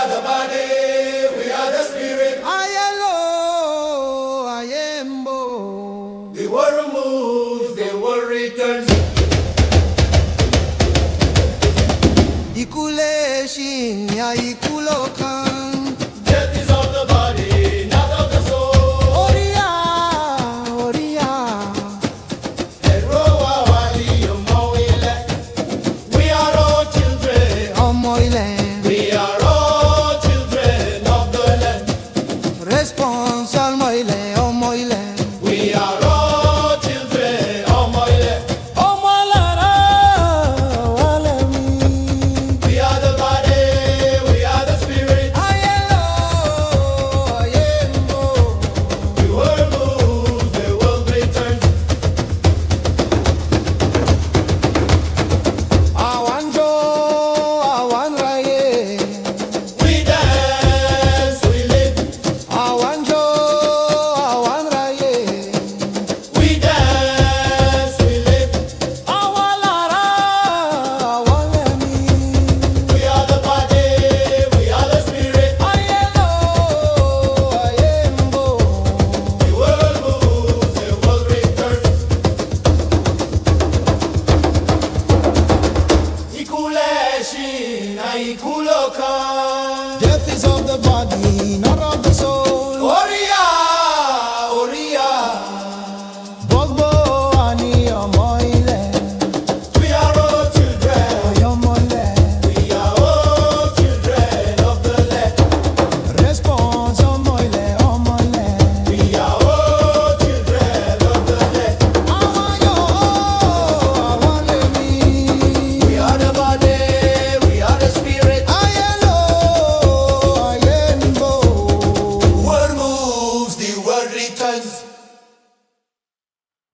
are the body, we are the spirit. Ayelo, ayembo. The world moves, the world returns. Ikuleshi, ya ikulokan. Death is of the body, not of the soul. Oria, oria. Erowa wali omoile. We are all children. Ọmọ ilẹ̀. We are all children of the land. Response ọmọ ilẹ̀, ọmọ ilẹ̀. We are all children omoile. Ọmọ lára wálé mi. We are the body, we are the spirit. Ayelo, ayembo. The world moves, the world returns. Awanjo, awanraye. We dance, we live. Awanjo, awanraye. We dance, we live. Awalara, awalemi. We are the body, we are the spirit. Ayelo, ayembo. The world moves, the world returns. Ikuleshi na ikulokan. Death is of the body, not of the soul. Oria, oria. Gbogbo ani ọmọ ilẹ̀, We are all children. ọmọ ilẹ̀. We are all children of the land. Response ọmọ ilẹ̀, ọmọ ilẹ̀. We are all children of the land. Àwọn yóò, àwọn lèmi. We are the body, we are the spirit. Ayelo, ayembo. World moves, the world returns.